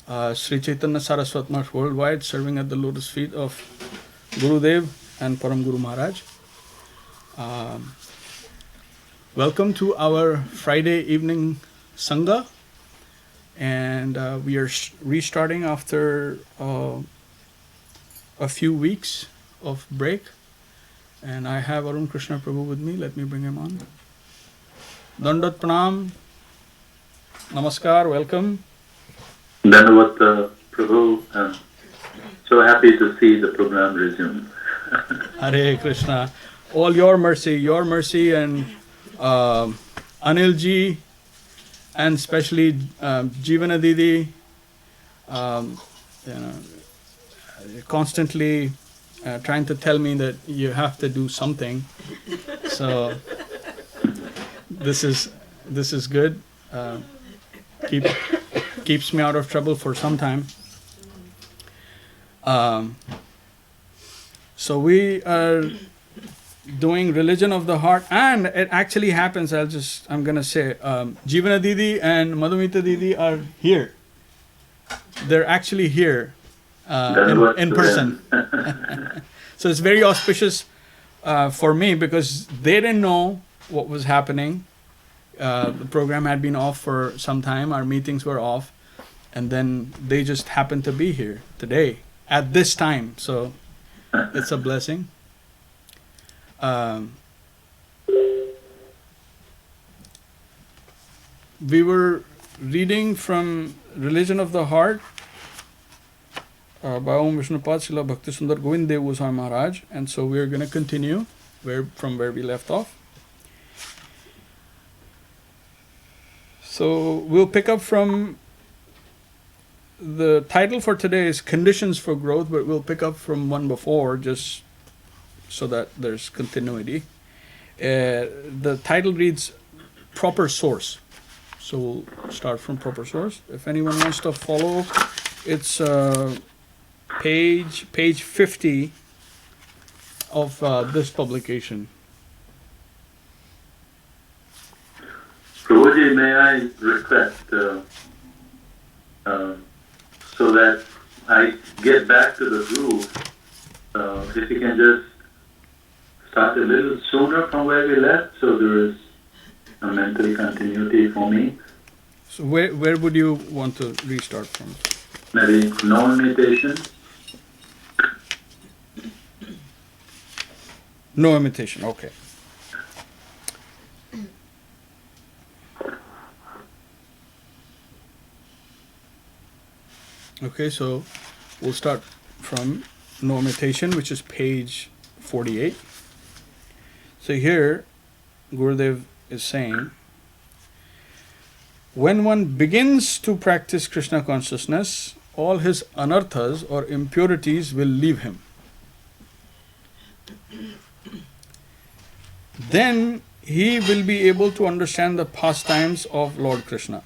Sri Chaitanya Saraswat Math worldwide, serving at the lotus feet of Gurudev and Param Guru Mahārāj. Welcome to our Friday evening Sangha, and we are restarting after a few weeks of break, and I have Arun Krishna Prabhu with me. Let me bring him on. Dandat Pranam, Namaskar, welcome. Dandavat Prabhu, so happy to see the program resume. Hare Krishna. All your mercy, and Anil ji, and especially Jeevana Didi, constantly trying to tell me that you have to do something. So this is good. Keeps me out of trouble for some time. So we are doing Religion of the Heart, and it actually happens. I'm gonna say, Jeevana Didi and Madhumita Didi are here. They're actually here in person. So it's very auspicious for me because they didn't know what was happening. The program had been off for some time. Our meetings were off, and then they just happened to be here today at this time. So it's a blessing. We were reading from Religion of the Heart by Om Vishnupad Śrīla Bhakti Sundar Govinda Dev-Goswāmī Mahārāj, and so we're going to continue from where we left off. So we'll pick up from the title for today is Conditions for Growth, but we'll pick up from one before just so that there's continuity. The title reads Proper Source. So we'll start from Proper Source. If anyone wants to follow, it's page 50 of this publication. Prabhuji, may I request so that I get back to the groove, if you can just start a little sooner from where we left, so there is a mental continuity for me. So where would you want to restart from? Maybe no imitation. No imitation, okay. Okay, so we'll start from No Imitation, which is page 48. So here, Gurudev is saying, when one begins to practice Krishna consciousness, all his anarthas or impurities will leave him. Then he will be able to understand the pastimes of Lord Krishna.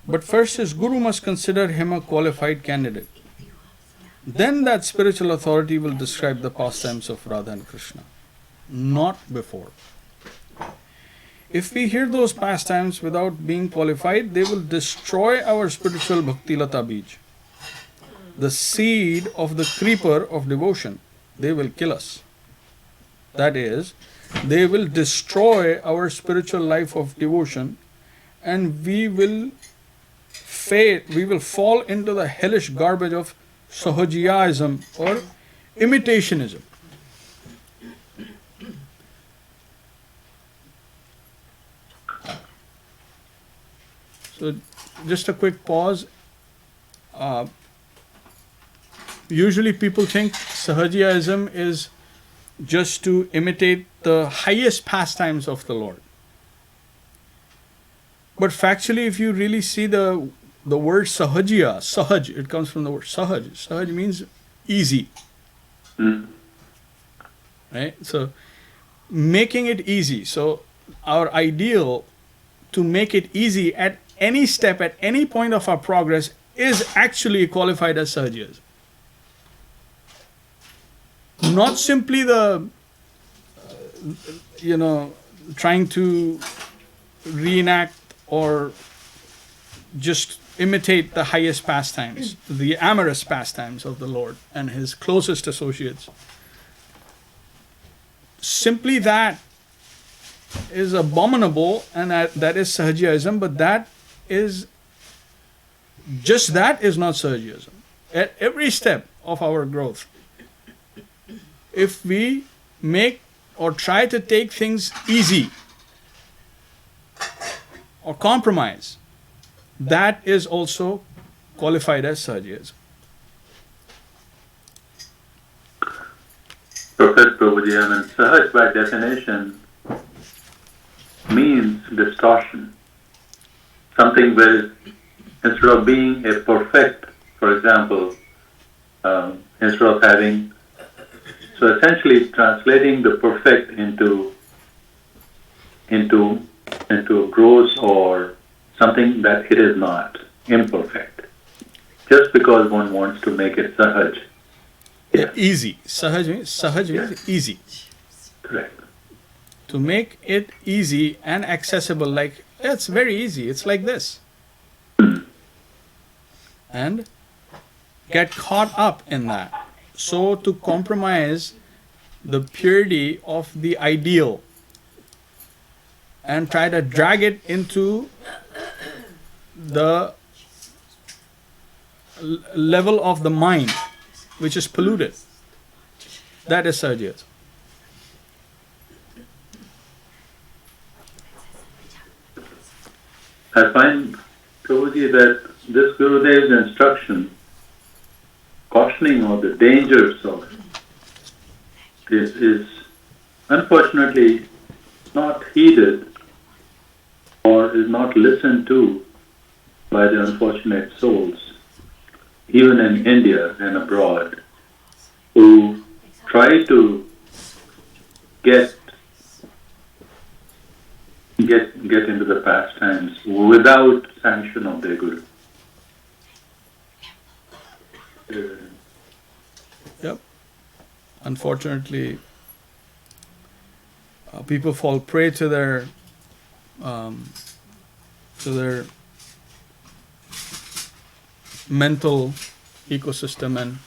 But first his guru must consider him a qualified candidate. Then that spiritual authority will describe the pastimes of Radha and Krishna, not before. If we hear those pastimes without being qualified, they will destroy our spiritual bhakti lata bij, the seed of the creeper of devotion. They will kill us. That is, they will destroy our spiritual life of devotion, and we will fall into the hellish garbage of sahajiyaism or imitationism. So just a quick pause. Usually people think sahajiyaism is just to imitate the highest pastimes of the Lord. But factually, if you really see the word sahajiya, sahaj, it comes from the word sahaj. Sahaj means easy. Right? So, making it easy. So, our ideal to make it easy at any step, at any point of our progress is actually qualified as sahajiyas. Not simply trying to reenact or just imitate the highest pastimes, the amorous pastimes of the Lord and His closest associates. Simply that is abominable, and that is Sahajiyaism, but that is not Sahajiyaism. At every step of our growth, if we make or try to take things easy or compromise, that is also qualified as Sahajiyaism. Professor Prabhuji, I mean, Sahaj by definition means distortion. Something where instead of being a perfect, for example, instead of having, so essentially translating the perfect into gross or something that it is not, imperfect. Just because one wants to make it Sahaj. Yeah. Easy. Sahaj means easy. Correct. To make it easy and accessible, like it's very easy. It's like this. And get caught up in that. So to compromise the purity of the ideal and try to drag it into the level of the mind, which is polluted, that is Sahajiyaism. I find, Prabhuji, that this Gurudev's instruction, cautioning of the dangers of it, is unfortunately not heeded or is not listened to by the unfortunate souls, even in India and abroad, who try to get into the pastimes without sanction of their Guru. Yep. Unfortunately, people fall prey to their mental ecosystem, and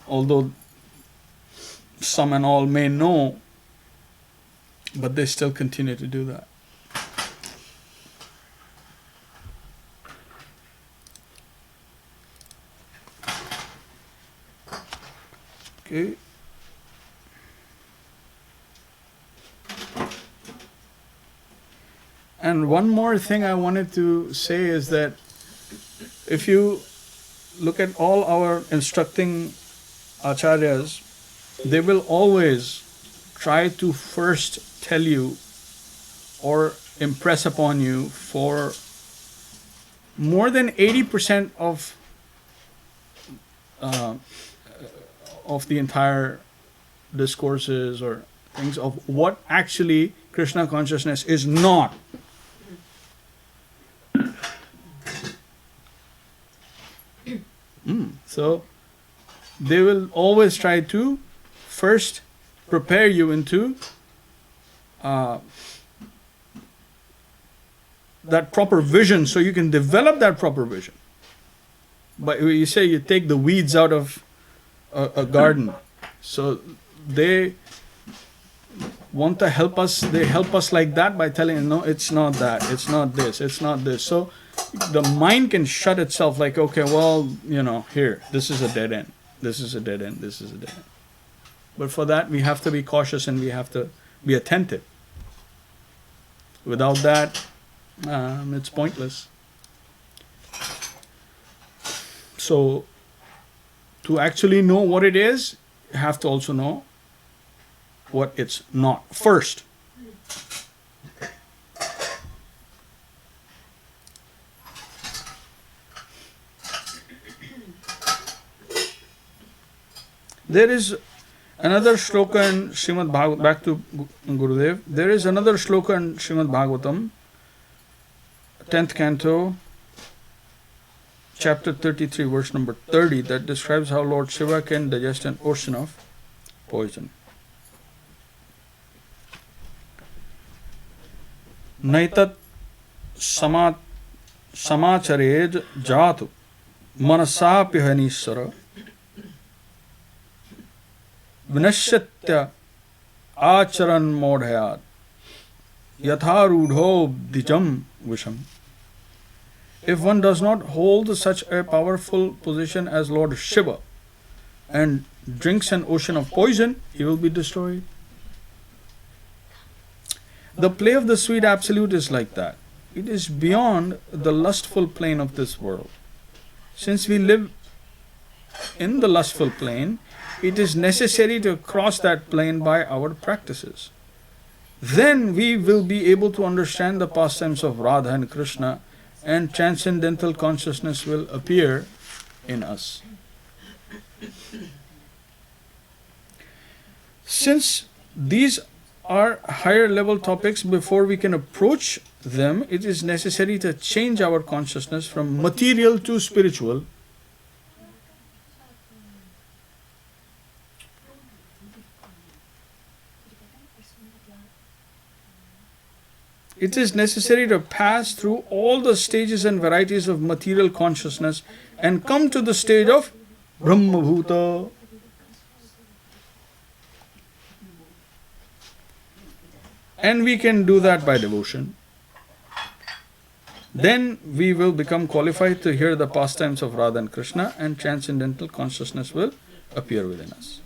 although some and all may know, but they still continue to do that. Okay. And one more thing I wanted to say is that if you look at all our instructing acharyas, they will always try to first tell you or impress upon you for more than 80% of the entire discourses or things of what actually Krishna consciousness is not. So they will always try to first prepare you into that proper vision, so you can develop that proper vision. But you say you take the weeds out of a garden, so they want to help us. They help us like that by telling, no, it's not that, it's not this, it's not this. So the mind can shut itself, like, okay, well, here, this is a dead end, this is a dead end, this is a dead end. But for that, we have to be cautious and we have to be attentive. Without that, it's pointless. So, to actually know what it is, you have to also know what it's not first. There is another shloka in Srimad Bhagavatam, back to Gurudev. There is another shloka in Srimad Bhagavatam, 10th canto, chapter 33, verse number 30, that describes how Lord Shiva can digest an ocean of poison. naitat samacharej jatu manasapi hanisara vinashyatya acharan modhayat yatharudho dijam visham. If one does not hold such a powerful position as Lord Shiva and drinks an ocean of poison, he will be destroyed. The play of the sweet absolute is like that. It is beyond the lustful plane of this world. Since we live in the lustful plane, it is necessary to cross that plane by our practices. Then we will be able to understand the pastimes of Radha and Krishna, and transcendental consciousness will appear in us. Since these are higher level topics, before we can approach them, it is necessary to change our consciousness from material to spiritual. It is necessary to pass through all the stages and varieties of material consciousness and come to the stage of Brahmabhuta. And we can do that by devotion. Then we will become qualified to hear the pastimes of Radha and Krishna, and transcendental consciousness will appear within us.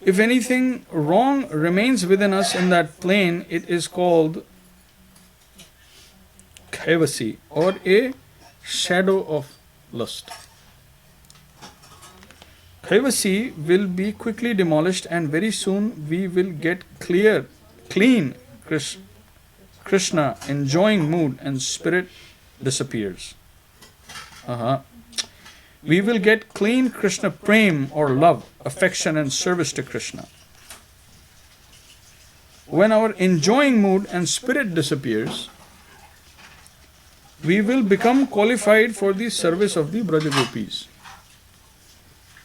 If anything wrong remains within us in that plane, it is called khaivasi, or a shadow of lust. Khaivasi will be quickly demolished, and very soon we will get clean Krishna enjoying mood, and spirit disappears. We will get clean Krishna prem, or love, affection and service to Krishna. When our enjoying mood and spirit disappears, we will become qualified for the service of the Brajagopis.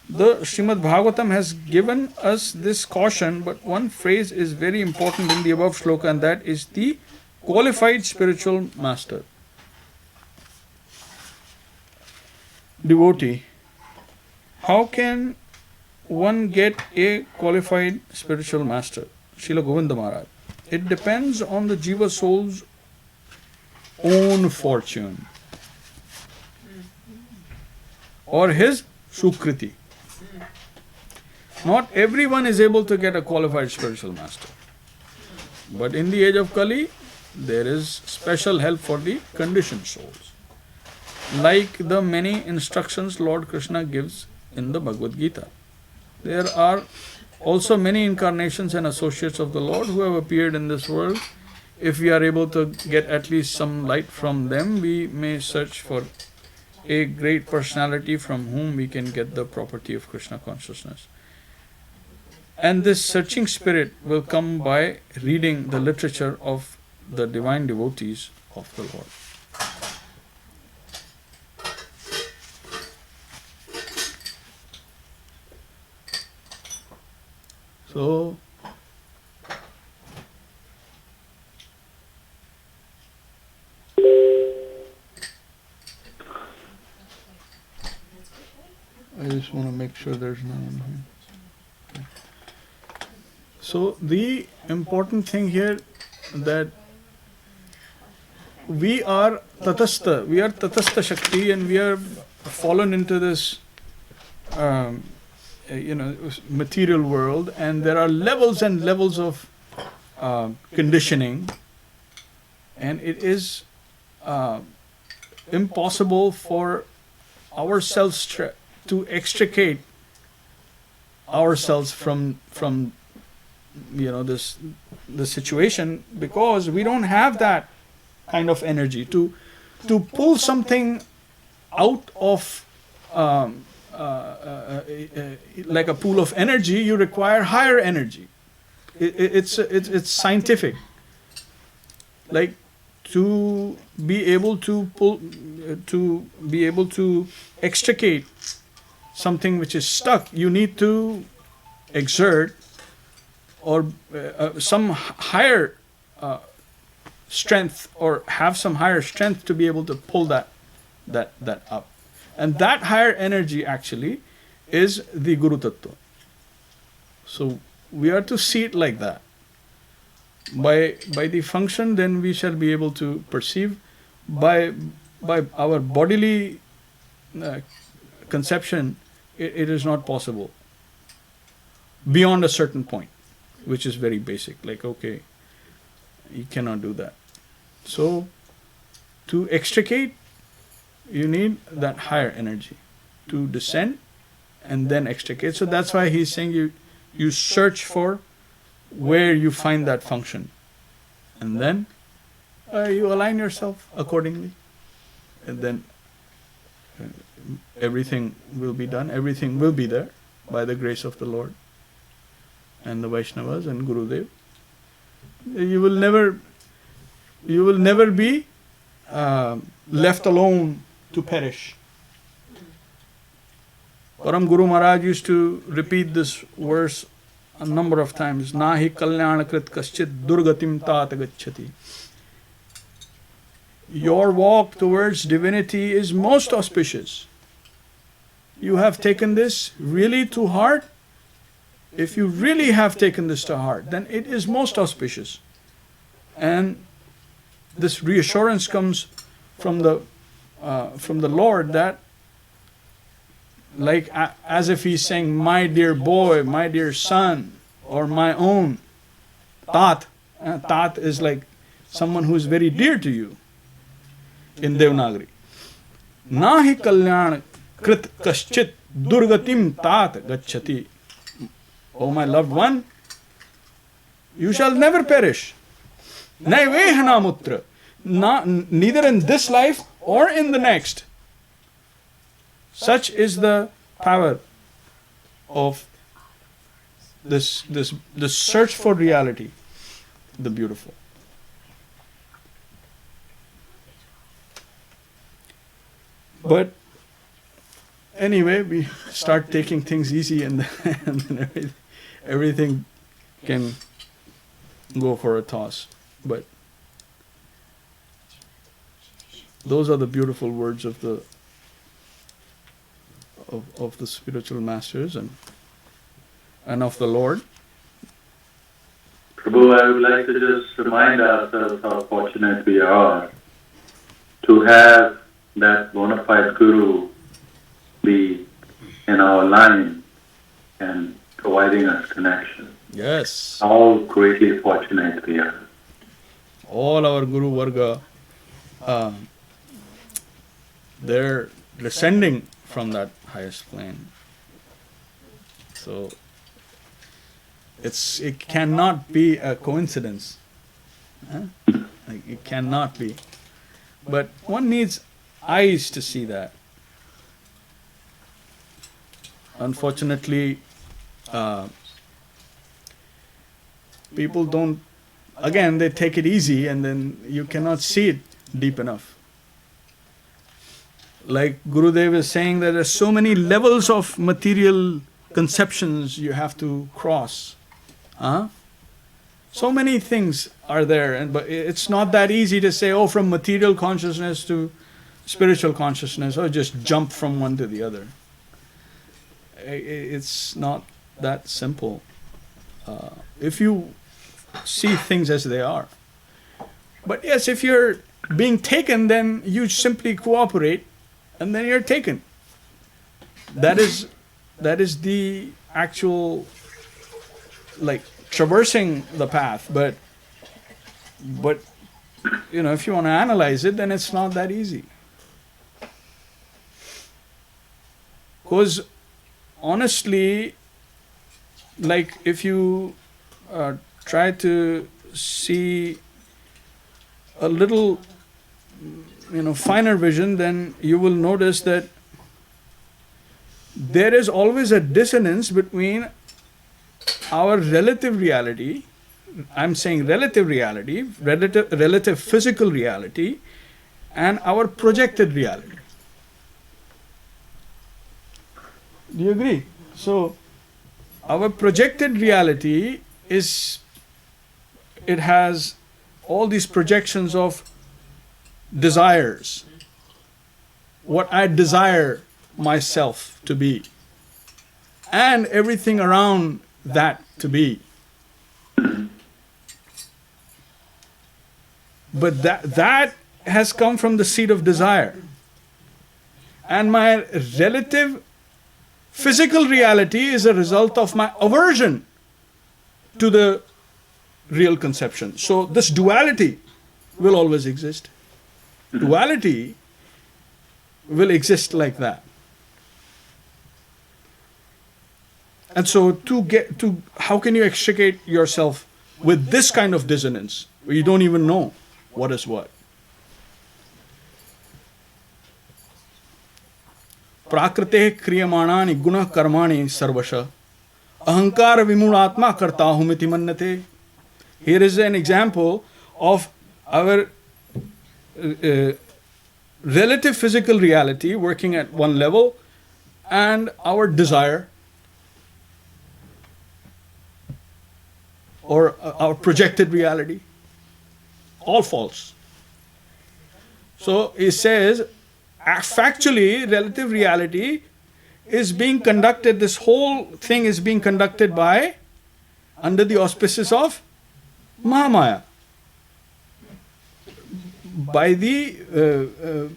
The Srimad Bhagavatam has given us this caution, but one phrase is very important in the above shloka, and that is the qualified spiritual master. Devotee, how can one get a qualified spiritual master? Śrīla Govinda Mahārāj. It depends on the Jiva soul's own fortune or his sukriti. Not everyone is able to get a qualified spiritual master. But in the age of Kali, there is special help for the conditioned souls. Like the many instructions Lord Krishna gives in the Bhagavad Gita. There are also many incarnations and associates of the Lord who have appeared in this world. If we are able to get at least some light from them, we may search for a great personality from whom we can get the property of Krishna consciousness. And this searching spirit will come by reading the literature of the divine devotees of the Lord. So, I just want to make sure there's no one here. Okay. So, the important thing here that we are tatastha Shakti, and we are fallen into this material world, and there are levels and levels of conditioning, and it is impossible for ourselves to extricate ourselves from the situation, because we don't have that kind of energy to pull something out of like a pool of energy. You require higher energy. It's scientific. Like to be able to extricate something which is stuck, you need to exert or some higher strength or have some higher strength to be able to pull that up. And that higher energy actually is the Guru Tattva. So we are to see it like that. By the function, then we shall be able to perceive. By our bodily conception, it is not possible. Beyond a certain point, which is very basic. Like, okay, you cannot do that. So, to extricate, you need that higher energy to descend and then extricate. So that's why he's saying you search for where you find that function, and then you align yourself accordingly, and then everything will be done. Everything will be there by the grace of the Lord and the Vaishnavas and Gurudev. You will never be left alone to perish. Param Guru Mahārāj used to repeat this verse a number of times. Nahi kalyanakrit kaschit durgatim tat gacchati. Your walk towards divinity is most auspicious. You have taken this really to heart. If you really have taken this to heart, then it is most auspicious. And this reassurance comes from the Lord, that, like as if he's saying, my dear boy, my dear son, or my own tat. Tat is like someone who is very dear to you in Devanagari. Nahi kalyan krit kaschit durgatim tat gacchati. O my loved one, you shall never perish. Naivehana mutra. Neither in this life or in the next. Such is the power of this search for reality, the beautiful. But anyway, we start taking things easy, and then everything can go for a toss. But those are the beautiful words of the spiritual masters and of the Lord. Prabhu, I would like to just remind ourselves how fortunate we are to have that bona fide Guru be in our line and providing us connection. Yes. How greatly fortunate we are. All our Guru Varga, they're descending from that highest plane. So it cannot be a coincidence. Like, it cannot be. But one needs eyes to see that. Unfortunately, people don't, again, they take it easy, and then you cannot see it deep enough. Like Gurudev is saying, that there are so many levels of material conceptions you have to cross. So many things are there, but it's not that easy to say, oh, from material consciousness to spiritual consciousness, or just jump from one to the other. It's not that simple. If you see things as they are. But yes, if you're being taken, then you simply cooperate, and then you're taken. That is the actual, like, traversing the path. But if you want to analyze it, then it's not that easy. Because honestly, like, if you try to see a little finer vision, then you will notice that there is always a dissonance between our relative reality, I'm saying relative reality, relative physical reality, and our projected reality. Do you agree? So, our projected reality it has all these projections of desires, what I desire myself to be, and everything around that to be. But that has come from the seed of desire. And my relative physical reality is a result of my aversion to the real conception. So this duality will always exist. Duality will exist like that. And so how can you extricate yourself with this kind of dissonance where you don't even know what is what? Prakrite kriyamānāni guna karmāni sarvasha ahankara vimūlatma kartāhumiti mannate. Here is an example of our relative physical reality working at one level and our desire or our projected reality. All false. So he says, factually, relative reality is being conducted, this whole thing is being conducted by, under the auspices of Mahamaya. By the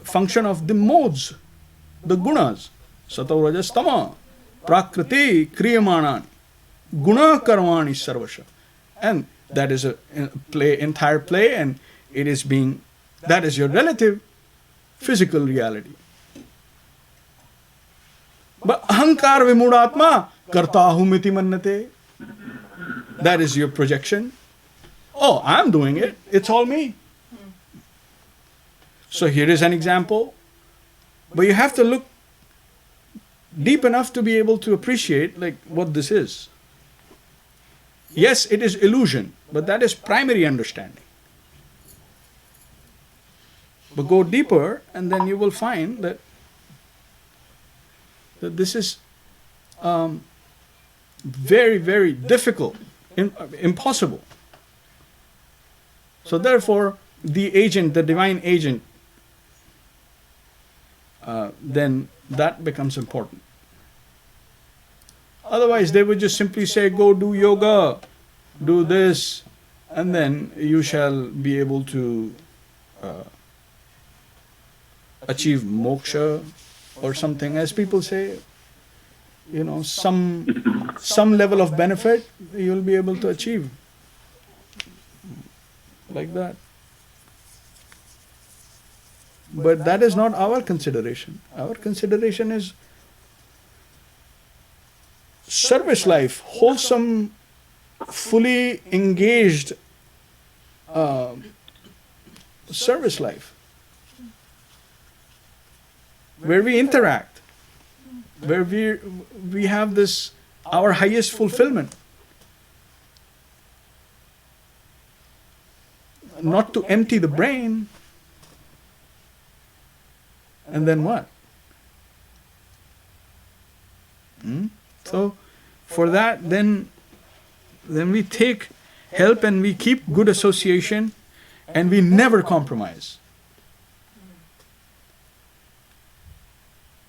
function of the modes, the gunas. Sato rajas tama, prakriti kriyamānāni, guna karmāni sarvasha. And that is a entire play, and it is being, that is your relative physical reality. But ahankar vimūdatma kartāhumiti mannate. That is your projection. Oh, I'm doing it. It's all me. So here is an example. But you have to look deep enough to be able to appreciate like what this is. Yes, it is illusion, but that is primary understanding. But go deeper and then you will find that this is very, very difficult, impossible. So therefore, the agent, the divine agent, then that becomes important. Otherwise, they would just simply say, go do yoga, do this, and then you shall be able to achieve moksha or something. As people say, some level of benefit you'll be able to achieve. Like that. But that is not our consideration. Our consideration is service life, wholesome, fully engaged service life, where we interact, where we have this, our highest fulfillment. Not to empty the brain, and then what? So, for that, then we take help and we keep good association and we never compromise.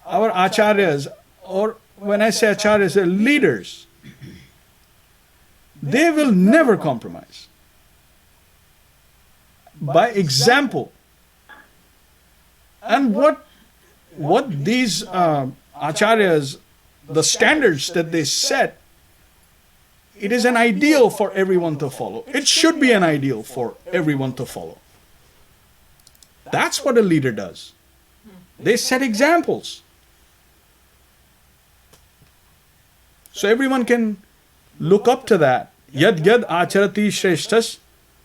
Our acharyas, or when I say acharyas, they're leaders, they will never compromise. By example. And what these acharyas, the standards that they set, it is an ideal for everyone to follow. It should be an ideal for everyone to follow. That's what a leader does. They set examples. So everyone can look up to that. Yad acharati shreshtas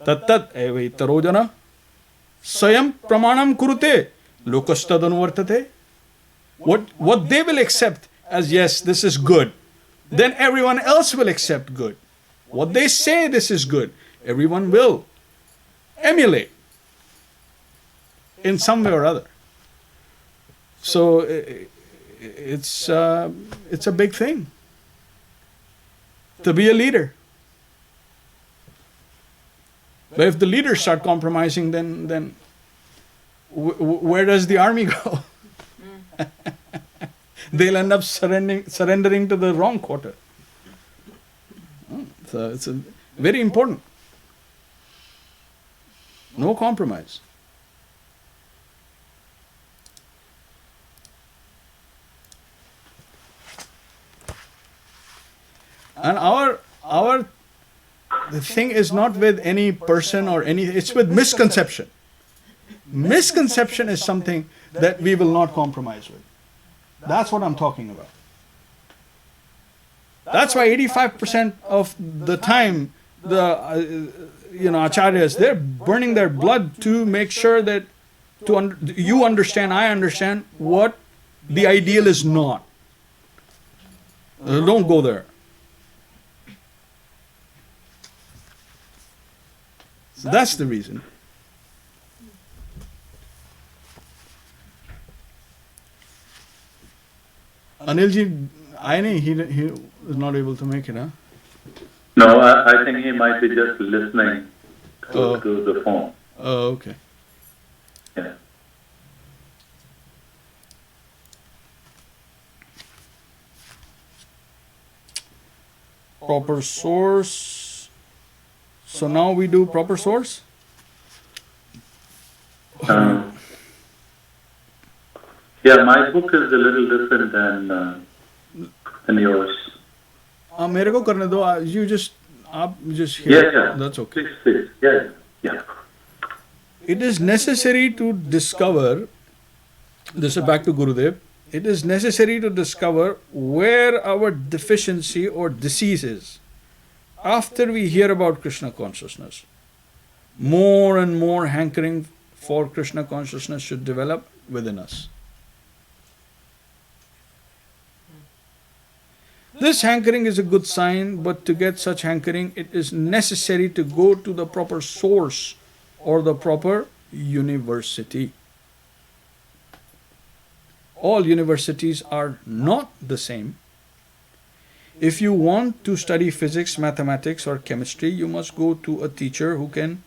tat evaitarojana sayam pramanam kurute lokastadanuvartate. What they will accept as, yes, this is good, then everyone else will accept good. What they say this is good, everyone will emulate in some way or other. So it's a big thing to be a leader. But if the leaders start compromising, then where does the army go? They'll end up surrendering to the wrong quarter. So it's very important. No compromise. And the thing is not with any person or it's with misconception. Misconception is something that we will not compromise with. That's what I'm talking about. That's why 85% of the time, the acharyas, they're burning their blood to make sure that you understand, I understand what the ideal is not. Don't go there. So that's the reason. Anilji, he is not able to make it, huh? No, I think he might be just listening to the phone. Oh, okay. Yeah. Proper source. So now we do proper source? Yeah, my book is a little different than yours. मेरे को करने दो. आप just hear. Yeah. That's okay. Please. Yeah. It is necessary to discover, this is back to Gurudev, it is necessary to discover where our deficiency or disease is. After we hear about Krishna consciousness, more and more hankering for Krishna consciousness should develop within us. This hankering is a good sign, but to get such hankering, it is necessary to go to the proper source or the proper university. All universities are not the same. If you want to study physics, mathematics, or chemistry, you must go to a teacher who can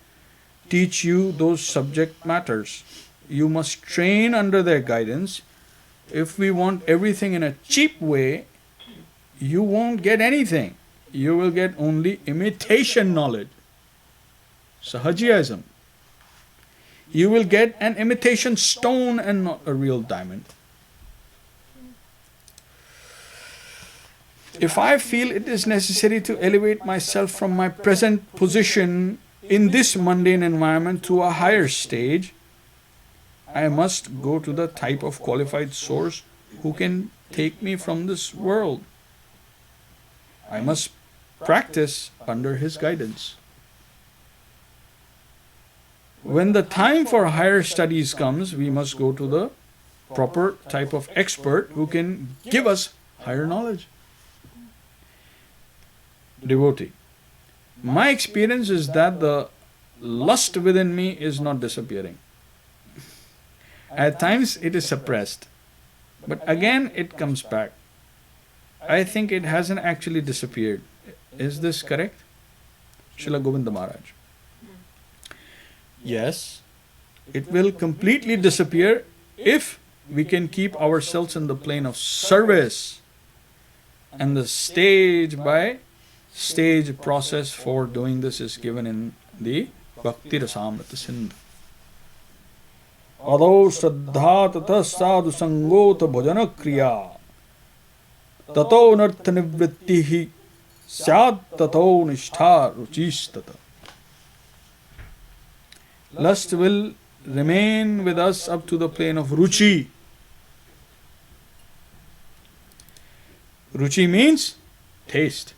teach you those subject matters. You must train under their guidance. If we want everything in a cheap way, you won't get anything. You will get only imitation knowledge. Sahajiism. You will get an imitation stone and not a real diamond. If I feel it is necessary to elevate myself from my present position in this mundane environment to a higher stage, I must go to the type of qualified source who can take me from this world. I must practice under his guidance. When the time for higher studies comes, we must go to the proper type of expert who can give us higher knowledge. Devotee. My experience is that the lust within me is not disappearing. At times it is suppressed, but again it comes back. I think it hasn't actually disappeared. Is this correct? Srila Govinda Mahārāj. Yes, it will completely disappear if we can keep ourselves in the plane of service. And the stage by stage process for doing this is given in the Bhakti Rasamrita Sindhu. Adho Shraddha Tata Sadhu Sangota Bhajana Kriya Tato Nartha Nivrittihi Syad Tato Nishtha Ruchistata. Lust will remain with us up to the plane of Ruchi. Ruchi means taste.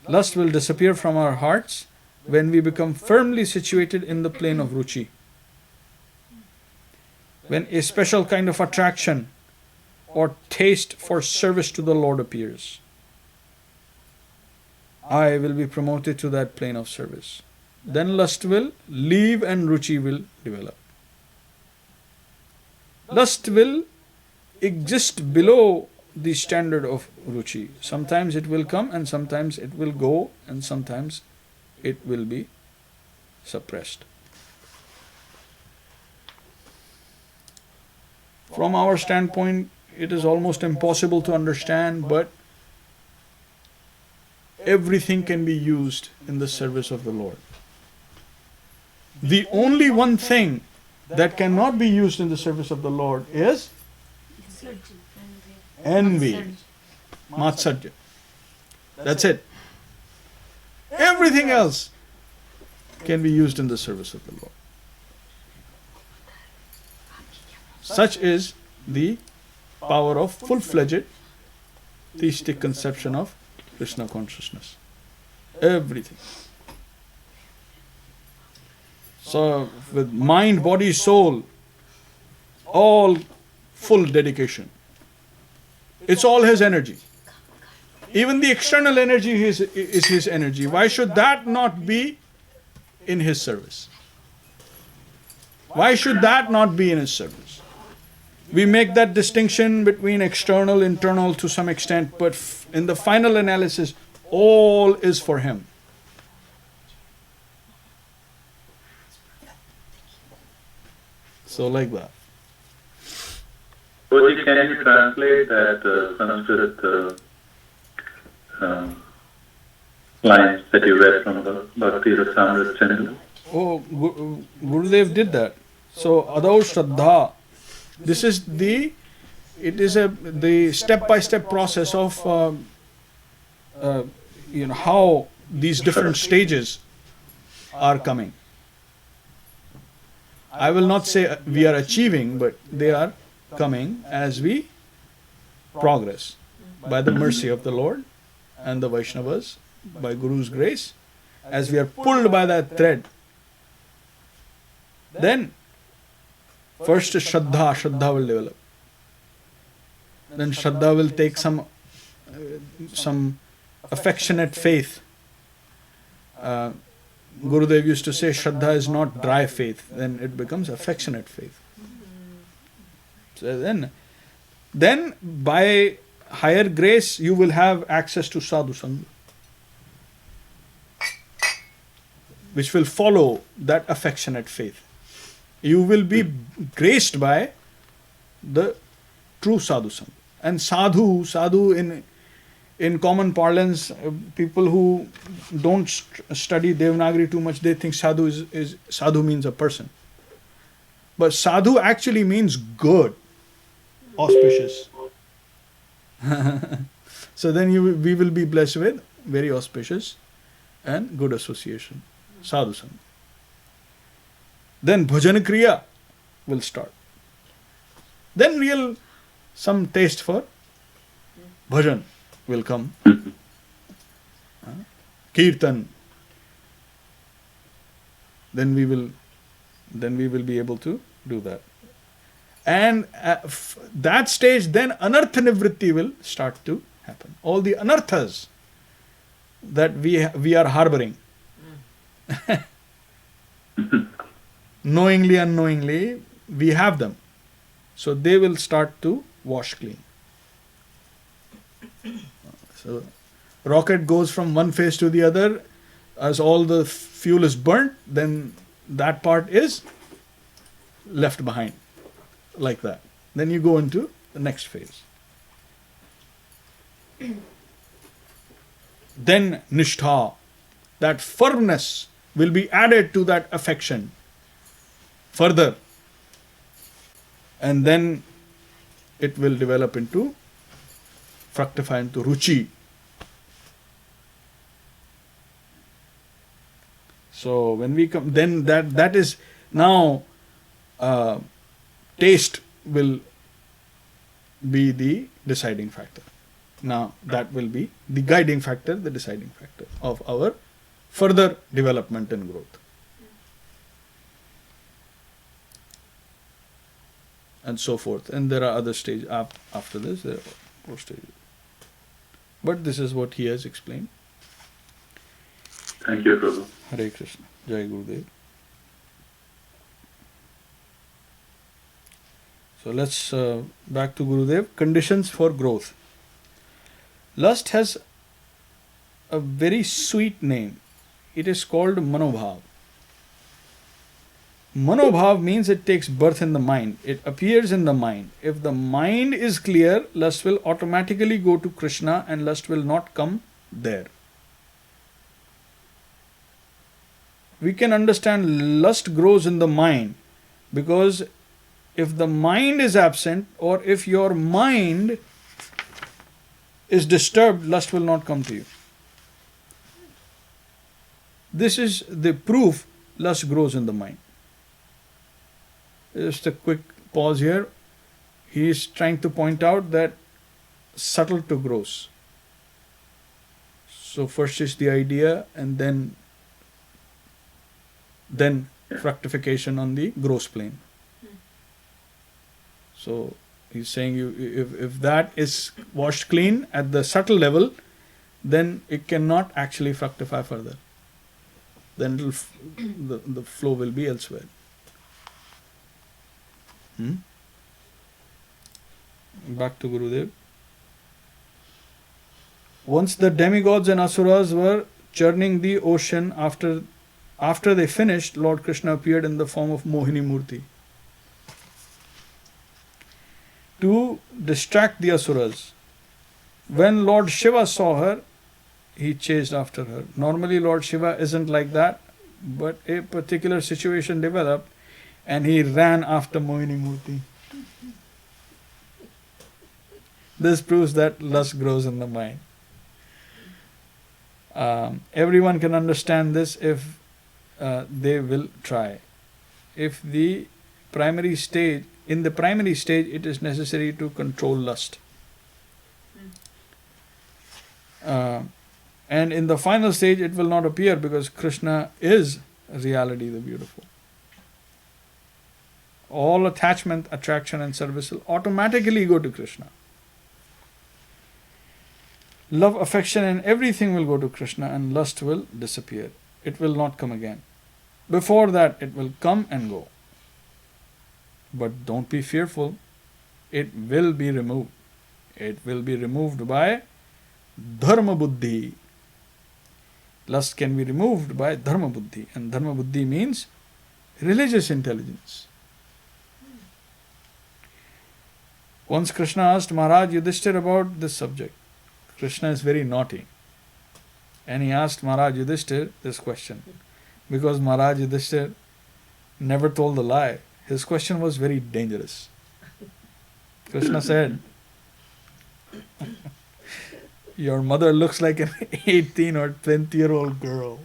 Lust will disappear from our hearts when we become firmly situated in the plane of Ruchi. When a special kind of attraction or taste for service to the Lord appears, I will be promoted to that plane of service. Then lust will leave and Ruchi will develop. Lust will exist below the standard of ruchi. Sometimes it will come and sometimes it will go and sometimes it will be suppressed. From our standpoint, it is almost impossible to understand, but everything can be used in the service of the Lord. The only one thing that cannot be used in the service of the Lord is envy, matsarya. That's it. Everything else can be used in the service of the Lord. Such is the power of full-fledged theistic conception of Krishna consciousness. Everything. So, with mind, body, soul, all full dedication. It's all his energy. Even the external energy is his energy. Why should that not be in his service? Why should that not be in his service? We make that distinction between external, internal to some extent, but in the final analysis, all is for him. So like that. Guruji, can you translate that Sanskrit lines that you read from the Bhakti Rasamrita channel? Oh, Gurudev did that. So, Adau Shraddha. This is the step-by-step process of how these different stages are coming. I will not say we are achieving, but they are coming as we progress by the mercy of the Lord and the Vaishnavas, by Guru's grace, as we are pulled by that thread. Then, first is Shraddha will develop. Then Shraddha will take some affectionate faith. Gurudev used to say Shraddha is not dry faith, then it becomes affectionate faith. So then by higher grace you will have access to sadhu sangha, which will follow that affectionate faith. You will be graced by the true sadhu sangha. And sadhu in common parlance, people who don't study Devanagari too much, they think sadhu sadhu means a person. But sadhu actually means good, auspicious. So then we will be blessed with very auspicious and good association, sadhu sangha. Then bhajan kriya will start. Then some taste for bhajan will come. Kirtan. Then we will be able to do that. And that stage, then anartha nivritti will start to happen. All the anarthas that we are harboring, knowingly, unknowingly, we have them. So they will start to wash clean. So rocket goes from one phase to the other. As all the fuel is burnt, then that part is left behind. Like that. Then you go into the next phase. Then nishtha, that firmness will be added to that affection further. And then it will develop into, fructify into ruchi. So when we come, then that is now taste will be the deciding factor. Now that will be the guiding factor, the deciding factor of our further development and growth. And so forth. And there are other stages after this, there are more stages. But this is what he has explained. Thank you, Prabhu. Hare Krishna. Jai Gurudev. So let's back to Gurudev. Conditions for growth. Lust has a very sweet name. It is called Manobhav. Manobhav means it takes birth in the mind. It appears in the mind. If the mind is clear, lust will automatically go to Krishna and lust will not come there. We can understand lust grows in the mind because if the mind is absent or if your mind is disturbed, lust will not come to you. This is the proof lust grows in the mind. Just a quick pause here. He is trying to point out that subtle to gross. So first is the idea and then fructification on the gross plane. So he's saying if that is washed clean at the subtle level, then it cannot actually fructify further. Then the flow will be elsewhere. Back to Gurudev. Once the demigods and asuras were churning the ocean, after they finished, Lord Krishna appeared in the form of Mohini Murti to distract the asuras. When Lord Shiva saw her, he chased after her. Normally Lord Shiva isn't like that, but a particular situation developed and he ran after Mohini Murti. This proves that lust grows in the mind. Everyone can understand this if they will try. If the primary stage, in the primary stage, it is necessary to control lust. And in the final stage, it will not appear because Krishna is reality, the beautiful. All attachment, attraction and service will automatically go to Krishna. Love, affection and everything will go to Krishna and lust will disappear. It will not come again. Before that, it will come and go. But don't be fearful. It will be removed. It will be removed by dharma buddhi. Lust can be removed by dharma buddhi. And dharma buddhi means religious intelligence. Once Krishna asked Mahārāj Yudhishthira about this subject. Krishna is very naughty. And he asked Mahārāj Yudhishthira this question. Because Mahārāj Yudhishthira never told a lie. His question was very dangerous. Krishna said, your mother looks like an 18 or 20-year-old girl.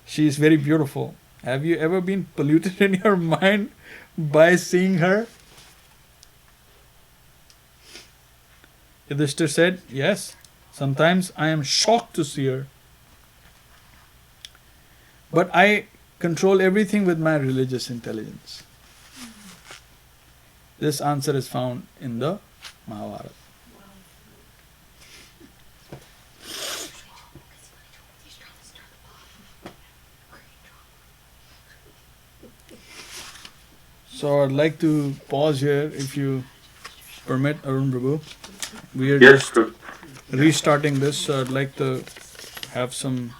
She is very beautiful. Have you ever been polluted in your mind by seeing her? Yudhishthira said, yes, sometimes I am shocked to see her. But I control everything with my religious intelligence. This answer is found in the Mahārāj. So I'd like to pause here if you permit, Arun Prabhu. We are just restarting this, so I'd like to have some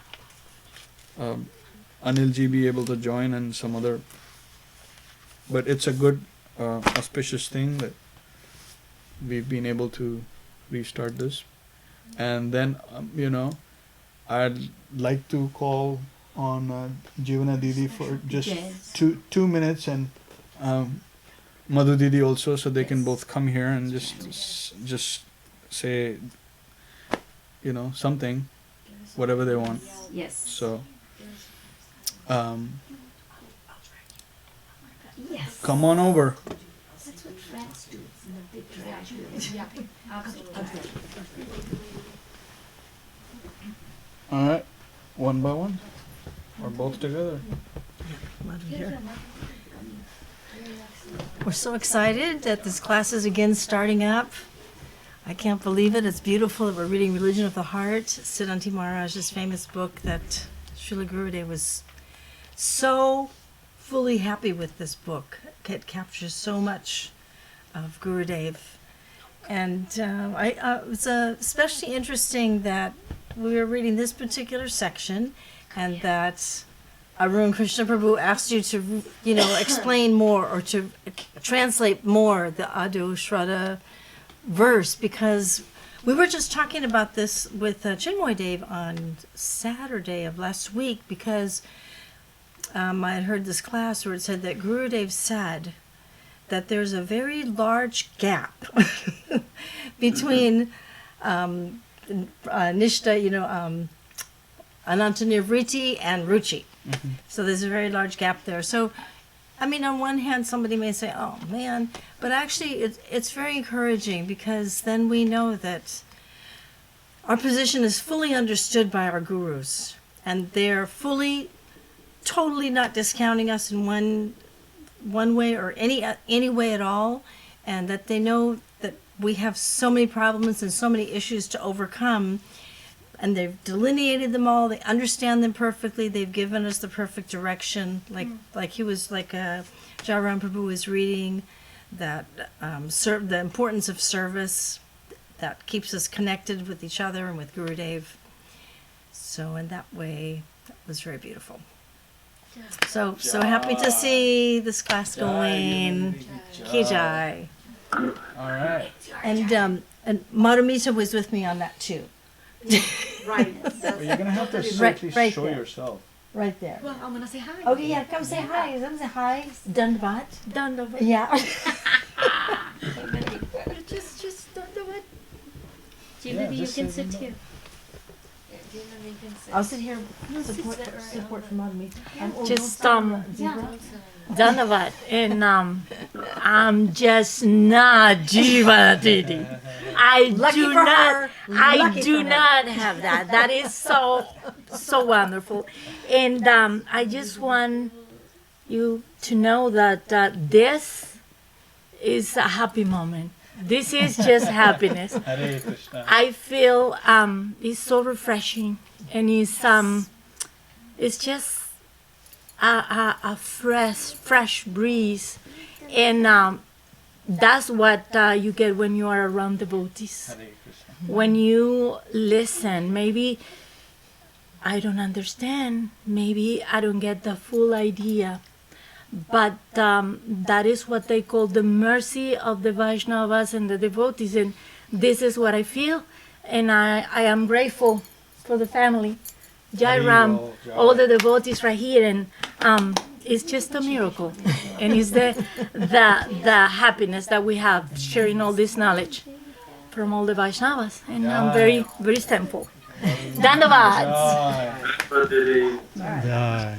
Anil ji be able to join and some other. But it's a good auspicious thing that we've been able to restart this. And then, I'd like to call on Jivana Didi for just 2 minutes and Madhu Didi also, so they can both come here and just say, something, whatever they want. Yes. So, yes. Come on over. That's what friends do. In a big drag. Yeah. All right, one by one, or both together. We're so excited that this class is again starting up. I can't believe it. It's beautiful that we're reading Religion of the Heart, Siddhanti Maharaj's famous book that Śrīla Gurudev was so fully happy with this book. It captures so much of Gurudev. And it was especially interesting that we were reading this particular section, and that Arun Krishna Prabhu asked you to, explain more or to translate more the Adu Shraddha verse, because we were just talking about this with Chinmoy Dev on Saturday of last week, because I had heard this class where it said that Gurudev said that there's a very large gap between Nishta, Anantanivriti and Ruchi. Mm-hmm. So there's a very large gap there. So, I mean, on one hand, somebody may say, oh, man, but actually it's very encouraging, because then we know that our position is fully understood by our gurus, and they're totally not discounting us in one way or any way at all, and that they know that we have so many problems and so many issues to overcome, and they've delineated them all. They understand them perfectly. They've given us the perfect direction, like Jayaram Prabhu was reading, that the importance of service that keeps us connected with each other and with Gurudev. So in that way, that was very beautiful. So happy to see this class going. Ki jai. All right. And Madhumita was with me on that too. Right. Well, you're gonna have to Right show there. yourself. Right there. Well, I'm gonna say hi. Okay, yeah, come say hi. Come say hi. Dandavad. Dandavad. Yeah. Just Dandavad. Yeah, Jimmy, you just can sit sit in here. Yeah, Jimmy, you can sit. I'll sit here. sit Support right from Madhumita. Just Yeah. Dhanavat, and I'm just not Jiva Didi. I Lucky do for not. her. I Lucky do for her. not have that. That is so wonderful, and I just want you to know that this is a happy moment. This is just happiness. Hare Krishna. I feel it's so refreshing, and it's just a fresh breeze, and that's what you get when you are around devotees. Hare Krishna. When you listen, maybe I don't understand, maybe I don't get the full idea, but that is what they call the mercy of the Vaishnavas and the devotees, and this is what I feel, and I am grateful for the family. Jai Ram, Hare Jai. all the devotees right here, and it's just a miracle, and it's the happiness that we have sharing all this knowledge from all the Vaishnavas, and I'm very, very thankful. Dandavad. Jai.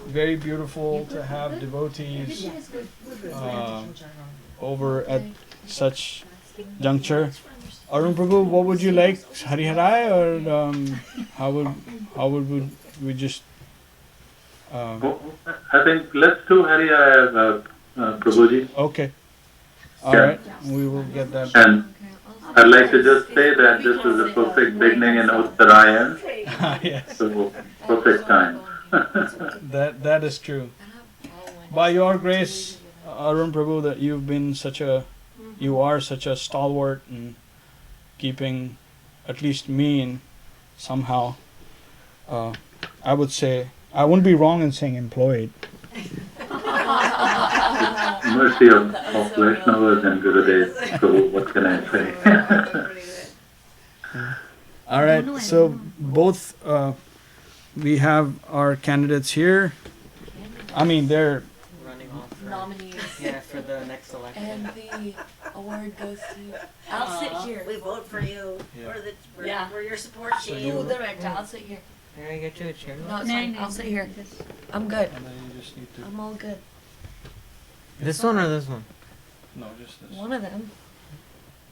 Very beautiful to have devotees over at such juncture. Arun Prabhu, what would you like, Hariharai, or how would we just? I think let's do Hari Prabhuji. Okay. All Yeah. right, we will get that. And I'd like to just say that this is a perfect beginning in Uttarayan, Yes, so perfect time. that is true. By your grace, Arun Prabhu, that you are such a stalwart in keeping at least me in somehow. I would say I wouldn't be wrong in saying employed. Mercy of Vaishnavas and Gurudev, so what can I say? All right, so both we have our candidates here. I mean, they're Running off for, Nominees. yeah, for the next election. And the award goes to. I'll sit here. We vote for you. Yeah. Yeah. We're your support So team. you- Ooh, director, I'll sit here. Can I get you a chair? No, it's fine. I'll sit here. I'm good. and then you just need to I'm all good. This one or this one? no, just this. One of them.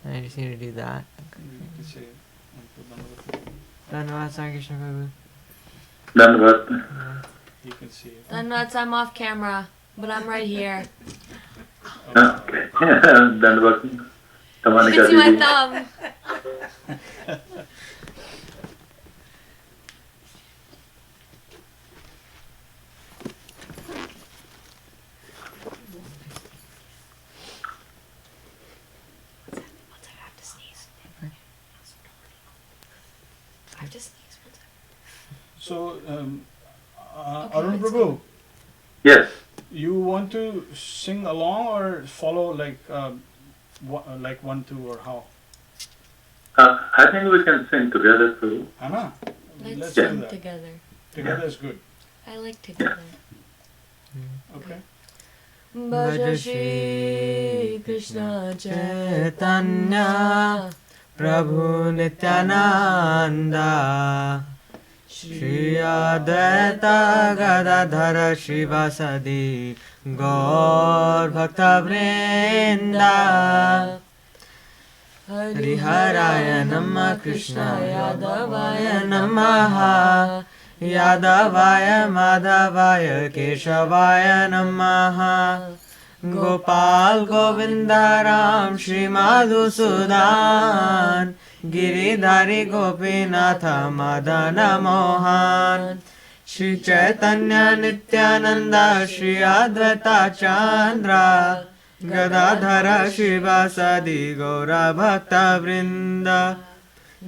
I just need to do that. You can say it and put number 4. Dhanyavad, Krishna Prabhu. Dandavad. You can see it. I'm nuts. I'm off camera, but I'm right here. Okay. Dandavad. You Tamanika can see my Didi. thumb. So, Okay, Arun let's Prabhu, Yes. you want to sing along or follow like 1, 2 or how? I think we can sing together too. Anna, Let's do sing that. together. Together is good. I like together. Okay. Bhaja Shri Krishna Chaitanya Prabhu Nityananda Shri Advaita Gadadhara Shivasadi Gaur Bhakta Vrinda Hariharaya Namah Krishnaya Yadavaya Namaha Yadavaya Madhavaya Keshavaya Namaha Gopal Govinda Ram Shri Madhusudan Giridhari Gopinatha Madana Mohan Shri Chaitanya Nityananda Shri Advaita Chandra Gadadhara Shivasadi Gaura Bhakta Vrinda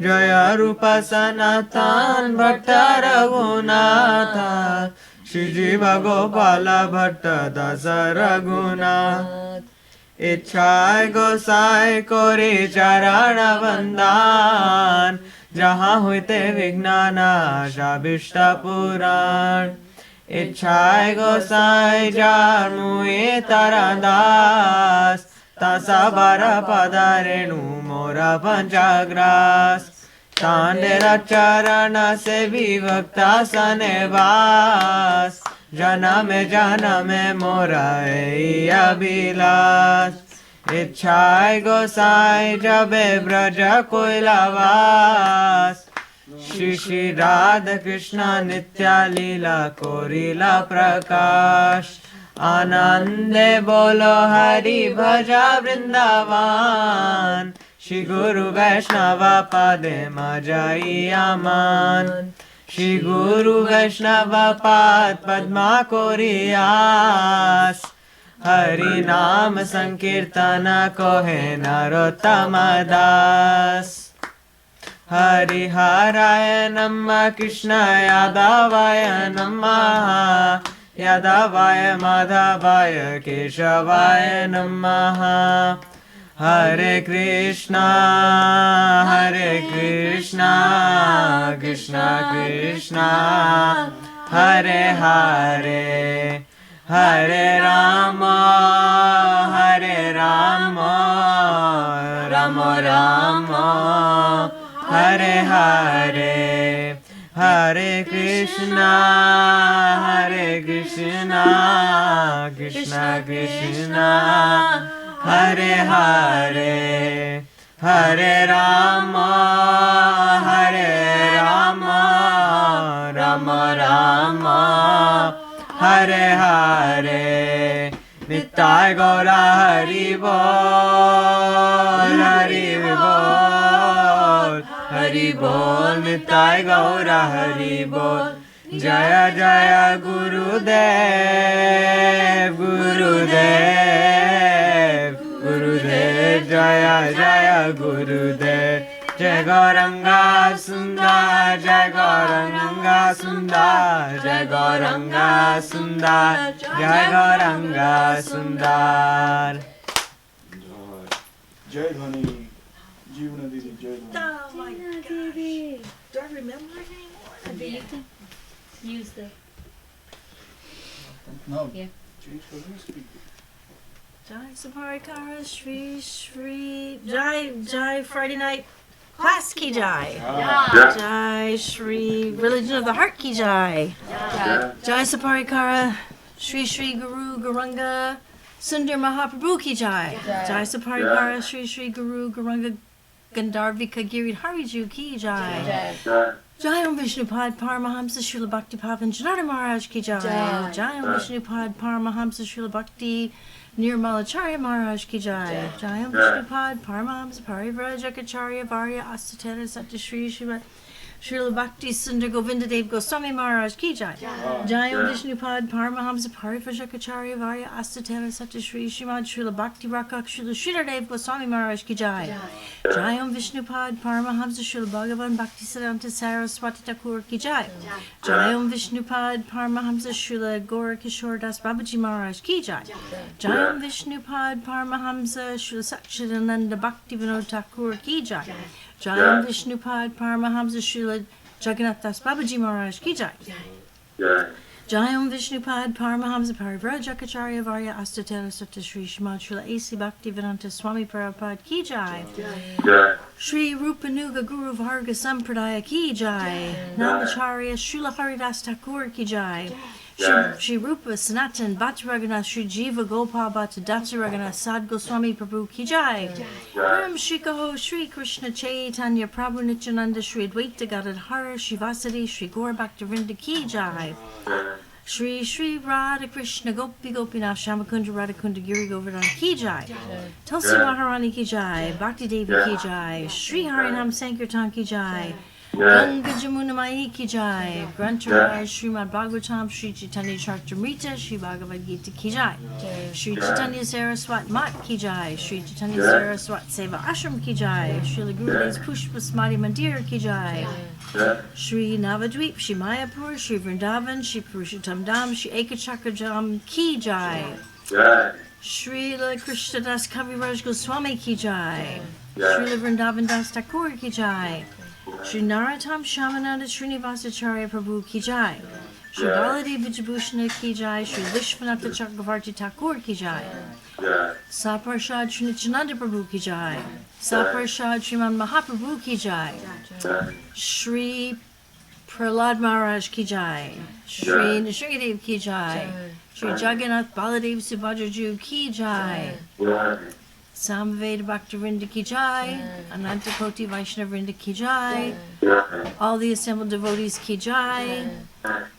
Jaya Rupa Sanatan Bhatta Raghunatha Shri Jiva Gopala Bhatta Dasa Raghunath Ichhai Gosai Kori Charana Vandan Jahan Huite Vignana Shabishta Puran Ichhai Gosai Jar Mui Tarandas Tasabara Padarenu Mora Panchagras Tandera Charana Se Vivakta Sanevas Janame Mora Eiya Bilas Ichhai Gosai Jabe Braja Koilavas Shri Shri Radha Krishna Nitya Lila Korila Prakash Anande Bolo Hari Bhaja Vrindavan Shri Guru Vaishnava Pade Majai Aman Shri Guru Vaishnava Pad Padma Koriyas Hari Naam Sankirtana Kohe Narottama Das Hari Haraya Namah Krishna Yadavaya Namah Yadavaya Madhavaya Keshavaya Namah Hare Krishna Krishna Krishna Hare Hare Hare Rama Rama Rama Hare Hare Hare Krishna Krishna Krishna Hare Hare Hare Rama Rama Rama Hare Hare Nittai Gaura Hari Bol Hari Bol Nittai Gaura Hari Bol Jaya Jaya Gurudev Jaya Jaya Gurudev Jai Gauranga Sundar Jai Gauranga Sundar Jai Gauranga Sundar Jai Gauranga Sundar Jai Dhani, Jivana Didi, Jai Dhani. Oh my gosh. Do I remember it anymore? But you can use the No, Yeah. change for me speak. Jai Saparikara Shri Shri Jai Friday night class ki Jai. Yeah. Jai Shri Religion of the Heart ki Jai. Yeah. Jai Saparikara Shri Shri Guru Garanga Sundar Mahaprabhu ki Jai. Jai Saparikara Shri Shri Guru Garanga Gandharvika Giridhariju ki Jai. Yeah. Jai Om Vishnupad Paramahamsa Śrīla Bhakti Pavan Janata Mahārāj ki Jai. Jai Om Vishnupad Paramahamsa Śrīla Bhakti Nirmalacharya Mahārāj ki Jai. Jai Om Vishnupad Paramahamsa Parivrajacharya Varya Astatana Satyashri Shiva Śrīla Bhakti Sundar Govinda Dev-Goswāmī Mahārāj ki jai. Jayam Vishnupad Paramahamsa Parivrajacharya Varya Astatara Satyashri Srimad Śrīla Bhakti Rakak Śrīla Sridhar Dev-Goswāmī Mahārāj ki jai. Jayam Vishnupad Paramahamsa Śrīla Bhagavan Bhakti Siddhanta Saraswati Thakur ki jai. Jayam Vishnupad Paramahamsa Śrīla Gaura Kishore Das Babaji Mahārāj ki jai. Jayam Vishnupad Paramahamsa Śrīla Sachidananda Bhakti Vinod Thakur ki jai. Jayam Vishnupad Paramahamsa Śrīla Jagannath Das Babaji Mahārāj ki jai. Jai. Jayam Vishnupad Paramahamsa Parivrajacharya Varya Astatara Satyashri Srimad Śrīla A.C. Bhakti Vedanta Swami Prabhupada ki jai. Jai. Shri Rupanuga Guru Varga Sampradaya ki jai. Namacharya Srila Haridas Thakur ki jai. Shri Rupa Sanatan Bhatta Raghunath Shri Jiva Gopal Bhatta Datta Raghunath Sad Goswami Prabhu ki jai. Param Shri Kaho Shri Krishna Chaitanya Prabhu Nityananda Shri Advaita Gadadhara Shri Vasadi Shri Gaur Bhaktivinoda ki jai. Shri Shri Radha Krishna Gopi Gopinath Shamakunda Radhakunda Giri Govardhan ki jai. Tulsi Maharani ki jai. Bhakti Devi ki jai. Shri Harinam Sankirtan ki jai. Ganga Jamuna Mai ki jai. Grantaraj Srimad Bhagavatam Shri Chaitanya Charitamrita Shri Bhagavad Gita ki jai. Shri Chaitanya Saraswat Mat ki jai. Shri Chaitanya Saraswat Seva Ashram ki jai. Srila Gurudev's Pushpa Samadhi Mandir ki jai. Shri Navadvip, Shri Mayapur, Shri Vrindavan, Shri Purushottam Dham, Shri Ekachakra Dham ki jai. Jai. Srila Krishna Das Kaviraj Goswami ki jai. Srila Vrindavan Das Thakur ki jai. Shri Narottam Shamananda Srinivasacharya Prabhu ki jai. Shri Baladev Vijabhushana ki jai. Shri Vishwanatha Chakravarti Thakur ki jai. Jai. Saparshad Shri Nityananda Prabhu ki jai. Saparshad Sriman Mahaprabhu ki jai. Shri Prahlad Maharaj ki jai. Shri Nisringadev ki jai. Shri Jagannath Baladev Subhadraju ki jai. Jai. Samveda Bhaktivinoda ki jai. Anantakoti Vaishnavrinda ki jai. Jai. All the assembled devotees ki jai.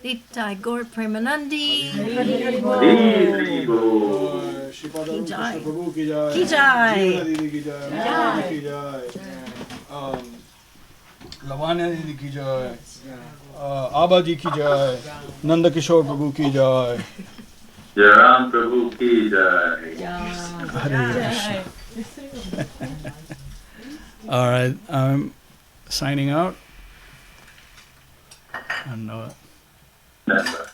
Nitai Gaur Premanandi. Didi Bo. Shripada Ki jai. Krishna Prabhu ki jai. Ki jai. Jeevana Didi ki jai. Mahārāj ki jai. Lavanya Didi ki jai. Abaji ki jai. Nanda Kishore Prabhu ki jai. Jaram Prabhu ki jai. Hare Krishna. All right, I'm signing out. And Member.